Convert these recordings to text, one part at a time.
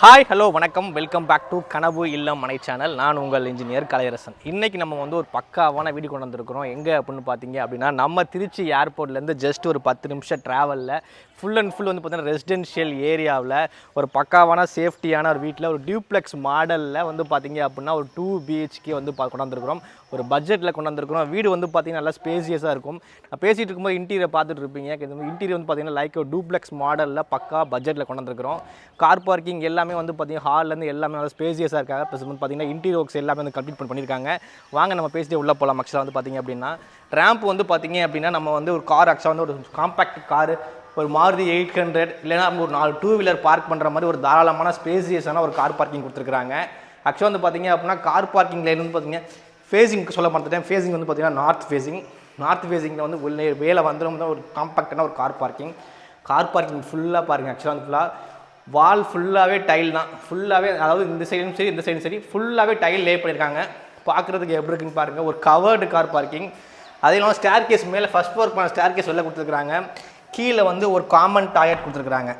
Hi hello வணக்கம் welcome back to கனவு இல்லம் மனை சேனல். நான் உங்கள் இன்ஜினியர் கலையரசன். இன்றைக்கி நம்ம ஒரு பக்காவான வீடியோ கொண்டு வந்திருக்கிறோம். எங்கே அப்படின்னு பார்த்தீங்க அப்படின்னா நம்ம திருச்சி ஏர்போர்ட்லேருந்து ஜஸ்ட் ஒரு 10 நிமிஷம் ட்ராவலில் ஃபுல் அண்ட் ஃபுல் பார்த்தீங்கன்னா ரெசிடென்ஷியல் ஏரியாவில் ஒரு பக்காவான சேஃப்டியான ஒரு வீட்டில் ஒரு டியூப்ளெக்ஸ் மாடலில் பார்த்தீங்க அப்படின்னா ஒரு 2 BHK கொண்டு வந்திருக்கிறோம். ஒரு பட்ஜெட்டில் கொண்டு வந்திருக்கிறோம். வீடு பார்த்தீங்கன்னா நல்லா ஸ்பேசியஸாக இருக்கும். நான் பேசிகிட்டு இருக்கும்போது இன்டீரியர் பார்த்துட்டு இருப்பீங்க. இன்டீரியர் பார்த்தீங்கன்னா லைக் ஒரு டூப்ளெக்ஸ் மாடலில் பக்கா பட்ஜெட்டில் கொண்டு வந்திருக்கிறோம். கார் பார்க்கிங் எல்லாமே பார்த்தீங்கன்னா ஹால்லேருந்து எல்லாமே நல்லா ஸ்பேசியஸாக இருக்காங்க. ப்ளஸ் பார்த்தீங்கன்னா இன்டீரியர் ஒர்க்ஸ் எல்லாமே கம்ப்ளீட் பண்ணியிருக்காங்க. வாங்க நம்ம பேசிட்டு உள்ளே போகலாம். ஆக்சுவலாக பார்த்தீங்க அப்படின்னா ரேம்ப் பார்த்தீங்க அப்படின்னா நம்ம ஒரு கார் ஆக்சுவலாக ஒரு காம்பேக்ட் காரு ஒரு மாருதி 800 இல்லைனா ஒரு 4 2 வீலர் பார்க் பண்ணுற மாதிரி ஒரு தாராளமான ஸ்பேசியஸான ஒரு கார் பார்க்கிங் கொடுத்துருக்காங்க. ஆக்சுவலாக பார்த்தீங்க அப்படின்னா கார் பார்க்கிங் லைன் பார்த்தீங்க ஃபேஸிங் சொல்ல மாட்டேன். ஃபேஸிங் பார்த்தீங்கன்னா நார்த் ஃபேஸிங்கில் வேலை வந்துடும் ஒரு காம்பேக்டான ஒரு கார் பார்க்கிங் ஃபுல்லாக பாருங்கள். ஆக்சுவலாக ஃபுல்லாக வால் ஃபுல்லாகவே டைல் தான். ஃபுல்லாகவே அதாவது இந்த சைடும் சரி இந்த சைடும் சரி ஃபுல்லாகவே டைல் லே பண்ணியிருக்காங்க. பார்க்குறதுக்கு எப்படி இருக்குன்னு பாருங்கள். ஒரு கவர்டு கார் பார்க்கிங். அதே இல்லாமல் ஸ்டேர் கேஸ் மேலே ஃபஸ்ட் ஃப்ளோர் ஸ்டேர் கேஸ் வெளில கொடுத்துருக்குறாங்க. கீழே ஒரு காமன் டாய்லெட் கொடுத்துருக்குறாங்க.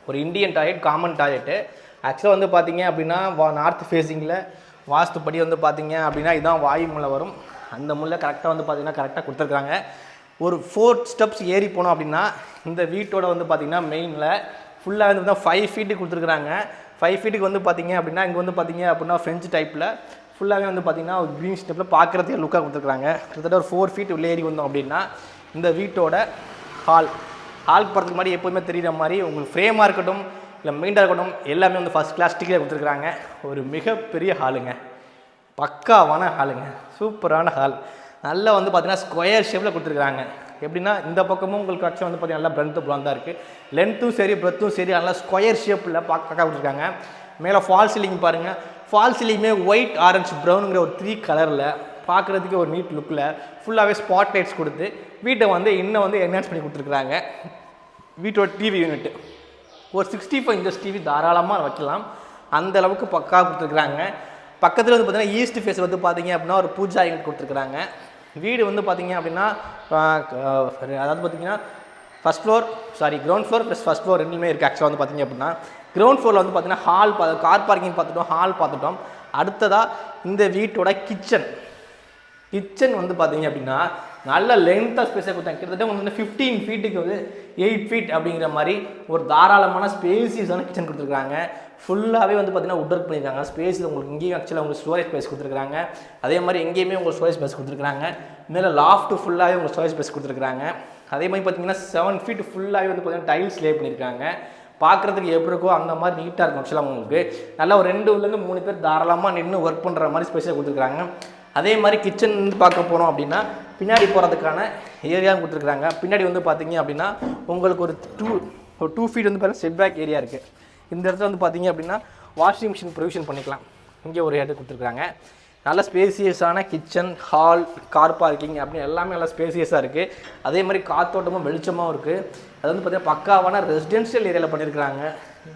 ஒரு இண்டியன் டாய்லெட் காமன் டாய்லெட்டு. ஆக்சுவலாக பார்த்தீங்க அப்படின்னா நார்த் ஃபேஸிங்கில் வாஸ்துப்படி பார்த்தீங்க அப்படின்னா இதுதான் வாயு முல்லை வரும். அந்த முல்லை கரெக்டாக பார்த்தீங்கன்னா கரெக்டாக கொடுத்துருக்காங்க. ஒரு 4 ஸ்டெப்ஸ் ஏறி போனோம் அப்படின்னா இந்த வீட்டோட பார்த்தீங்கன்னா மெயினில் ஃபுல்லாக 5 ஃபீட்டு கொடுத்துருக்குறாங்க. 5 ஃபீட்டுக்கு பார்த்தீங்க அப்படின்னா இங்கே பார்த்தீங்க அப்படின்னா ஃப்ரெஞ்சு டைப்பில் ஃபுல்லாகவே பார்த்தீங்கன்னா ஒரு க்ரீன் ஸ்டெப்பில் பார்க்குறதுக்கு லுக்காக கொடுத்துருக்குறாங்க. கிட்டத்தட்ட ஒரு 4 ஃபீட் உள்ளே ஏறி வந்தோம் அப்படின்னா இந்த வீட்டோட ஹால் போகிறதுக்கு முன்னாடி எப்போதுமே தெரிகிற மாதிரி உங்களுக்கு ஃப்ரேமாக இருக்கட்டும் இல்லை மெயின்டாக இருக்கட்டும் எல்லாமே ஃபஸ்ட் கிளாஸ் ஸ்டிக்கில் கொடுத்துருக்குறாங்க. ஒரு மிகப்பெரிய ஹாலுங்க, பக்காவான ஹாலுங்க, சூப்பரான ஹால். நல்லா பார்த்தீங்கன்னா ஸ்கொயர் ஷேப்பில் கொடுத்துருக்குறாங்க. எப்படின்னா இந்த பக்கமும் உங்களுக்கு ஆக்சுவலாக பார்த்தீங்கன்னா நல்லா பிளாந்தாக இருக்குது. லென்த்தும் சரி பிரெத்தும் சரி நல்லா ஸ்கொயர் ஷேப்பில் பக்கா கொடுத்துருக்காங்க. மேலே ஃபால் சீலிங் பாருங்கள். ஃபால் சீலிங்குமே ஒயிட் ஆரஞ்சு ப்ரௌனுங்கிற ஒரு 3 கலரில் பார்க்குறதுக்கு ஒரு நீட் லுக்கில் ஃபுல்லாகவே ஸ்பாட் லைட்ஸ் கொடுத்து வீட்டை இன்னும் என்ஹான்ஸ் பண்ணி கொடுத்துருக்குறாங்க. வீட்டோட டிவி யூனிட்டு ஒரு 65 இன்ச்சஸ் டிவி தாராளமாக வைக்கலாம். அந்த அளவுக்கு பக்கா கொடுத்துருக்குறாங்க. பக்கத்தில் பார்த்தீங்கன்னா ஈஸ்ட் ஃபேஸ் பார்த்தீங்க அப்படின்னா ஒரு பூஜா யூனிட் கொடுத்துருக்குறாங்க. வீடு பார்த்தீங்க அப்படின்னா அதாவது பார்த்தீங்கன்னா ground floor plus first floor ரெண்டுமே இருக்குது. ஆக்சுவலாக பார்த்தீங்க அப்படின்னா கிரவுண்ட் ஃப்ளோரில் பார்த்தீங்கன்னா ஹால் கார் பார்க்கிங் பார்த்துட்டோம், ஹால் பார்த்துட்டோம். அடுத்ததாக இந்த வீட்டோட கிச்சன் பார்த்தீங்க அப்படின்னா நல்ல லென்த்தாக ஸ்பேஸாக கொடுத்தாங்க. கிட்டத்தட்ட 15 ஃபீட்டுக்கு 8 ஃபீட் அப்படிங்கிற மாதிரி ஒரு தாராளமான ஸ்பேசியஸான கிச்சன் கொடுத்துருக்காங்க. ஃபுல்லாகவே பார்த்தீங்கன்னா உட் ஒர்க் பண்ணியிருக்காங்க. ஸ்பேஸ் உங்களுக்கு இங்கேயும் ஆக்சுவலாக உங்களுக்கு ஸ்டோரேஜ் ஸ்பேஸ் கொடுத்துருக்காங்க. அதே மாதிரி எங்கேயுமே உங்களுக்கு ஸ்டோரேஜ் ஸ்பேஸ் கொடுத்துருக்காங்க. மேலே லாஃப்ட்டு ஃபுல்லாகவே உங்களுக்கு ஸ்டோரேஜ் ஸ்பேஸ் கொடுத்துருக்காங்க. அதே மாதிரி பார்த்தீங்கன்னா 7 ஃபீட் ஃபுல்லாகவே பார்த்தீங்கன்னா டைல்ஸ் லே பண்ணியிருக்காங்க. பார்க்குறதுக்கு எப்படி இருக்கோ அந்த மாதிரி நீட்டாக இருக்கும். ஆக்சுவலாக உங்களுக்கு நல்லா ஒரு 2லேருந்து 3 பேர் தாராளமாக நின்று ஒர்க் பண்ணுற மாதிரி ஸ்பேஸாக கொடுத்துருக்காங்க. அதே மாதிரி கிச்சன் பார்க்க போனோம் அப்படின்னா பின்னாடி போகிறதுக்கான ஏரியாவும் கொடுத்துருக்குறாங்க. பின்னாடி பார்த்தீங்க அப்படின்னா உங்களுக்கு ஒரு 2 ஃபீட் பார்த்தீங்கன்னா செட் பேக் ஏரியா இருக்குது. இந்த இடத்துல பார்த்தீங்க அப்படின்னா வாஷிங் மிஷின் ப்ரொவிஷன் பண்ணிக்கலாம். இங்கே ஒரு இடம் கொடுத்துருக்குறாங்க. நல்ல ஸ்பேசியஸான கிச்சன், ஹால், கார் பார்க்கிங் அப்படின்னு எல்லாமே நல்லா ஸ்பேசியஸாக இருக்குது. அதே மாதிரி காற்றோட்டமும் வெளிச்சமாகவும் இருக்குது. அது பார்த்தீங்கன்னா பக்காவான ரெசிடென்ஷியல் ஏரியாவில் பண்ணியிருக்கிறாங்க.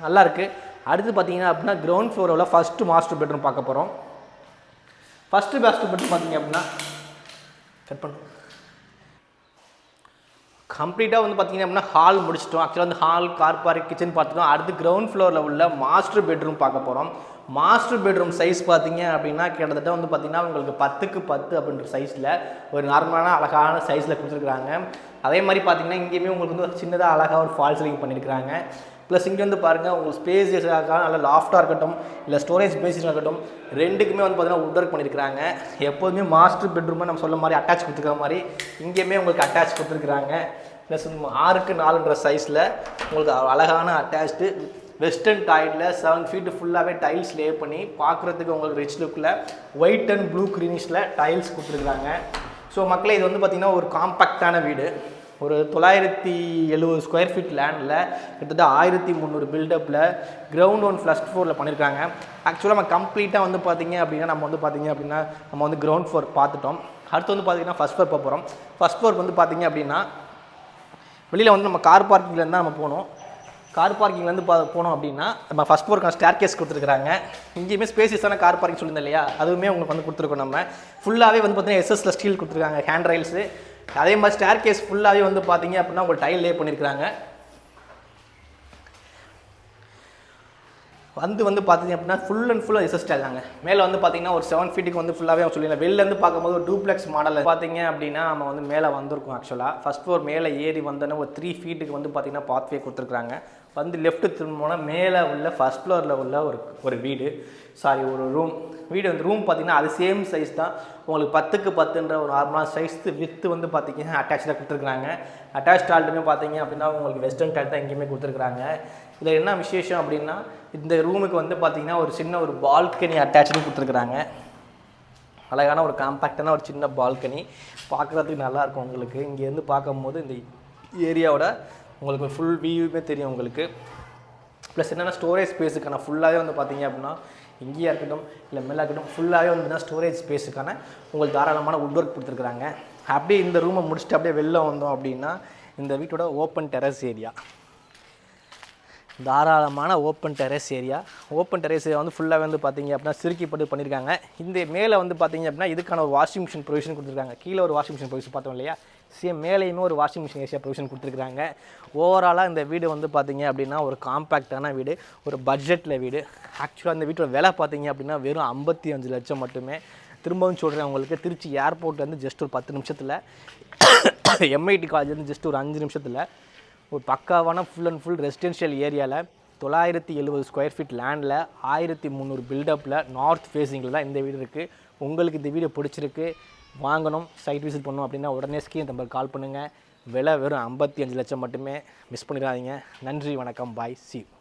நல்லாயிருக்கு. அடுத்து பார்த்தீங்கன்னா அப்படின்னா கிரவுண்ட் ஃப்ளோரில் ஃபஸ்ட்டு மாஸ்டர் பெட்ரூம் பார்க்க போகிறோம். ஃபஸ்ட்டு மாஸ்டர் பெட்ரூம் பார்த்தீங்க அப்படின்னா கம்ப்ளீட்டாக பார்த்தீங்க அப்படின்னா ஹால் முடிச்சிட்டோம். ஆக்சுவலாக ஹால், கார் பார்க், கிச்சன் பார்த்துட்டோம். அடுத்து கிரவுண்ட் ஃப்ளோரில் உள்ள மாஸ்டர் பெட்ரூம் பார்க்க போகிறோம். மாஸ்டர் பெட்ரூம் சைஸ் பார்த்தீங்க அப்படின்னா கிட்டத்தட்ட பார்த்தீங்கன்னா உங்களுக்கு 10க்கு 10 அப்படின்ற சைஸில் ஒரு நார்மலான அழகான சைஸில் கொடுத்துருக்குறாங்க. அதே மாதிரி பார்த்தீங்கன்னா இங்கேயுமே உங்களுக்கு சின்னதாக அழகாக ஒரு ஃபால் சீலிங் பண்ணியிருக்கிறாங்க. ப்ளஸ் இங்கே பாருங்கள் உங்களுக்கு ஸ்பேஸியஸாக நல்ல லாஃப்டாக இருக்கட்டும் இல்லை ஸ்டோரேஜ் ஸ்பேஸிஸாக இருக்கட்டும் ரெண்டுக்குமே பார்த்தீங்கன்னா உட் ஒர்க் பண்ணியிருக்கிறாங்க. எப்போதுமே மாஸ்டர் பெட்ரூமை நம்ம சொல்ல மாதிரி அட்டாச் கொடுத்துருக்க மாதிரி இங்கேயுமே உங்களுக்கு அட்டாச் கொடுத்துருக்குறாங்க. ப்ளஸ் 6க்கு 4ன்ற சைஸில் உங்களுக்கு அழகான அட்டாச்டு வெஸ்டர்ன் டாய்லெட்டில் 7 ஃபீட்டு ஃபுல்லாகவே டைல்ஸ் லே பண்ணி பார்க்குறதுக்கு உங்களுக்கு ரிச் லுக்கில் ஒயிட் அண்ட் ப்ளூ க்ரீனிஷில் டைல்ஸ் கொடுத்துருக்குறாங்க. ஸோ மக்களே இது பார்த்திங்கன்னா ஒரு காம்பேக்டான வீடு. ஒரு 970 ஸ்கொயர் ஃபீட் லேண்டில் கிட்டத்தட்ட 1300 பில்டப்பில் கிரவுண்ட் 1 ஃபர்ஸ்ட் ஃப்ளோரில் பண்ணியிருக்காங்க. ஆக்சுவலாக நம்ம கம்ப்ளீட்டாக பார்த்தீங்க அப்படின்னா நம்ம பார்த்தீங்க அப்படின்னா நம்ம கிரவுண்ட் ஃப்ளோர் பார்த்துட்டோம். அடுத்து பார்த்தீங்கன்னா ஃபஸ்ட் ஃப்ளோர் போகிறோம். ஃபஸ்ட் ஃப்ளோர் பார்த்தீங்க அப்படின்னா வெளியில் நம்ம கார் பார்க்கிங்லேருந்து தான் நம்ம போகணும். கார் பார்க்கிங்லேருந்து போனோம் அப்படின்னா நம்ம ஃபஸ்ட் ஃப்ளோருக்கான ஸ்டேர் கேஸ் கொடுத்துருக்குறாங்க. இங்கேயுமே ஸ்பேசியஸான கார் பார்க்கிங் சொல்லியிருந்தேன் இல்லையா, அதுவுமே உங்களுக்கு கொடுத்துருக்கோம். நம்ம ஃபுல்லாகவே பார்த்தீங்கன்னா எஸ்எஸ்ல ஸ்டீல் கொடுத்துருக்காங்க, ஹேண்ட் ரைல்ஸு. அதே மாதிரி ஸ்டேர் கேஸ் ஃபுல்லாகவே பார்த்தீங்க அப்படின்னா உங்களுக்கு டைல் லே பண்ணியிருக்கிறாங்க. வந்து பார்த்தீங்க அப்படின்னா ஃபுல் அண்ட் ஃபுல்லாக எஸ்எஸ்டால் தாங்க. மேலே வந்து பார்த்தீங்கன்னா ஒரு 7 ஃபீட்டுக்கு வந்து ஃபுல்லாகவே சொல்லிடலாம். வெளிலேருந்து பார்க்கும்போது ஒரு டூப்ளெக்ஸ் மாடல் பார்த்தீங்க அப்படின்னா நம்ம வந்து மேலே வந்திருக்கும். ஆக்சுவலாக ஃபஸ்ட் ஃப்ளோர் மேலே ஏறி வந்தோன்னா ஒரு 3 ஃபீட்டுக்கு வந்து பார்த்தீங்கன்னா பாத்வே கொடுத்துருக்குறாங்க. வந்து லெஃப்ட்டு திரும்பினோன்னா மேலே உள்ள ஃபஸ்ட் ஃப்ளோரில் உள்ள ஒரு வீடு, சாரி ஒரு ரூம். வீடு வந்து ரூம் பார்த்தீங்கன்னா அது சேம் சைஸ் தான். உங்களுக்கு 10க்கு 10ன்ற ஒரு நார்மலான சைஸ். வித்து வந்து பார்த்தீங்கன்னா அட்டாச்சாக கொடுத்துருக்குறாங்க. அட்டாச் டாய்லெட்டுமே பார்த்தீங்க அப்படின்னா உங்களுக்கு வெஸ்டர்ன் டாய்லெட் தான் எங்கேயுமே கொடுத்துருக்குறாங்க. இதில் என்ன விசேஷம் அப்படின்னா இந்த ரூமுக்கு வந்து பார்த்தீங்கன்னா ஒரு சின்ன ஒரு பால்கனி அட்டாச்சும் கொடுத்துருக்குறாங்க. அழகான ஒரு காம்பேக்டான ஒரு சின்ன பால்கனி பார்க்குறதுக்கு நல்லாயிருக்கும். உங்களுக்கு இங்கேருந்து பார்க்கும்போது இந்த ஏரியாவோட உங்களுக்கு ஃபுல் வியூவே தெரியும் உங்களுக்கு. ப்ளஸ் என்னென்னா ஸ்டோரேஜ் ஸ்பேஸுக்கான ஃபுல்லாகவே வந்து பார்த்தீங்க அப்படின்னா இங்கேயா இருக்கட்டும் இல்லை மேலே இருக்கட்டும் ஃபுல்லாகவே வந்து ஸ்டோரேஜ் ஸ்பேஸுக்கான உங்களுக்கு தாராளமான வுட் ஒர்க் கொடுத்துருக்குறாங்க. அப்படியே இந்த ரூமை முடிச்சுட்டு அப்படியே வெளில வந்தோம் அப்படின்னா இந்த வீட்டோட ஓப்பன் டெரஸ் ஏரியா, தாராளமான ஓப்பன் டெரஸ் ஏரியா வந்து ஃபுல்லாக வந்து பார்த்தீங்க அப்படின்னா சிறுக்கிப்பட்டு பண்ணியிருக்காங்க. இந்த மேலே வந்து பார்த்தீங்க அப்படின்னா இதுக்கான ஒரு வாஷிங் மிஷின் ப்ரொவிஷன் கொடுத்துருக்காங்க. கீழே ஒரு வாஷிங் மிஷின் ப்ரொவிஷன் பார்த்தோம் இல்லையா, சேம் மேலேயுமே ஒரு வாஷிங் மிஷின் ஏசியா ப்ரொவிஷன் கொடுத்துருக்காங்க. ஓவராலாக இந்த வீடு வந்து பார்த்தீங்க அப்படின்னா ஒரு காம்பேக்டான வீடு, ஒரு பட்ஜெட்டில் வீடு. ஆக்சுவலாக இந்த வீட்டோட விலை பார்த்தீங்க அப்படின்னா வெறும் 55 லட்சம் மட்டுமே. திரும்பவும் சொல்கிறேன் உங்களுக்கு, திருச்சி ஏர்போர்ட்லேருந்து ஜஸ்ட் ஒரு 10 நிமிஷத்தில், எம்ஐடி காலேஜ்லேருந்து ஜஸ்ட் ஒரு 5 நிமிஷத்தில் ஒரு பக்காவான ஃபுல் அண்ட் ஃபுல் ரெசிடென்ஷியல் ஏரியாவில் 970 ஸ்கொயர் ஃபீட் லேண்டில் 1300 பில்டப்பில் நார்த் ஃபேஸிங்கில் தான் இந்த வீடு இருக்குது. உங்களுக்கு இந்த வீடு பிடிச்சிருக்கு, வாங்கணும், சைட் விசிட் பண்ணணும் அப்படின்னா உடனே ஸ்க்ரீன் நம்பர் கால் பண்ணுங்கள். விலை வெறும் 55 லட்சம் மட்டுமே. மிஸ் பண்ணிடாதீங்க. நன்றி, வணக்கம், பாய், சி யூ.